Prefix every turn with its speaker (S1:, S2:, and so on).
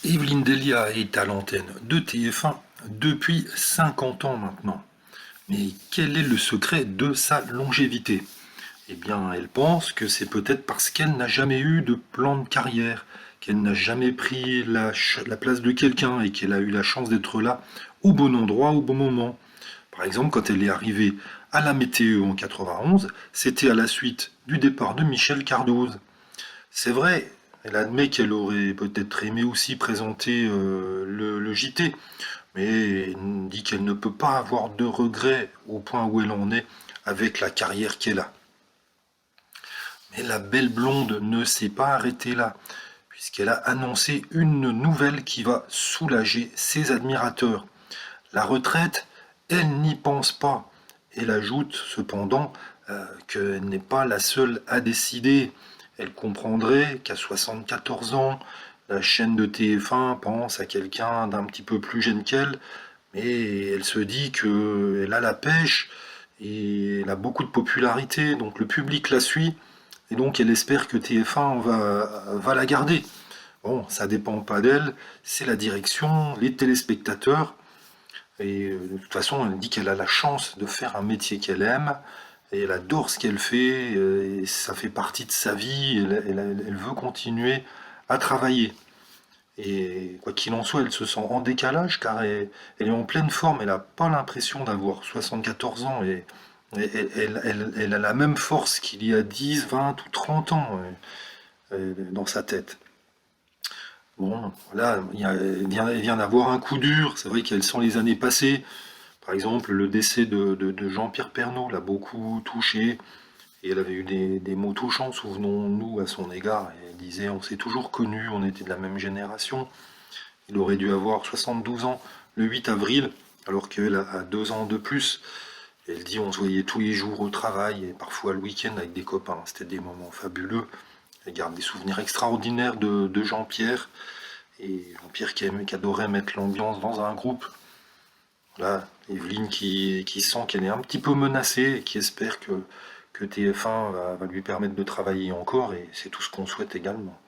S1: Evelyne Delia est à l'antenne de TF1 depuis 50 ans maintenant. Mais quel est le secret de sa longévité? Eh bien, elle pense que c'est peut-être parce qu'elle n'a jamais eu de plan de carrière, qu'elle n'a jamais pris la place de quelqu'un et qu'elle a eu la chance d'être là au bon endroit, au bon moment. Par exemple, quand elle est arrivée à la météo en 91, c'était à la suite du départ de Michel Cardoz. C'est vrai, elle admet qu'elle aurait peut-être aimé aussi présenter le JT, mais elle dit qu'elle ne peut pas avoir de regrets au point où elle en est avec la carrière qu'elle a. Mais la belle blonde ne s'est pas arrêtée là, puisqu'elle a annoncé une nouvelle qui va soulager ses admirateurs. La retraite, elle n'y pense pas. Elle ajoute cependant qu'elle n'est pas la seule à décider. Elle comprendrait qu'à 74 ans, la chaîne de TF1 pense à quelqu'un d'un petit peu plus jeune qu'elle, mais elle se dit qu'elle a la pêche et elle a beaucoup de popularité, donc le public la suit, et donc elle espère que TF1 va la garder. Bon, ça dépend pas d'elle, c'est la direction, les téléspectateurs, et de toute façon, elle dit qu'elle a la chance de faire un métier qu'elle aime, et elle adore ce qu'elle fait, et ça fait partie de sa vie, elle veut continuer à travailler. Et quoi qu'il en soit, elle se sent en décalage car elle est en pleine forme, elle n'a pas l'impression d'avoir 74 ans elle a la même force qu'il y a 10, 20 ou 30 ans dans sa tête. Bon, là, elle vient d'avoir un coup dur, c'est vrai qu'elle sent les années passées. Par exemple, le décès de Jean-Pierre Pernaut l'a beaucoup touché et elle avait eu des mots touchants, souvenons-nous, à son égard. Elle disait, on s'est toujours connus, on était de la même génération. Il aurait dû avoir 72 ans le 8 avril, alors qu'elle a 2 ans de plus. Elle dit on se voyait tous les jours au travail et parfois le week-end avec des copains. C'était des moments fabuleux. Elle garde des souvenirs extraordinaires de Jean-Pierre. Et Jean-Pierre qui adorait mettre l'ambiance dans un groupe. Là, Evelyne qui sent qu'elle est un petit peu menacée et qui espère que TF1 va lui permettre de travailler encore. Et c'est tout ce qu'on souhaite également.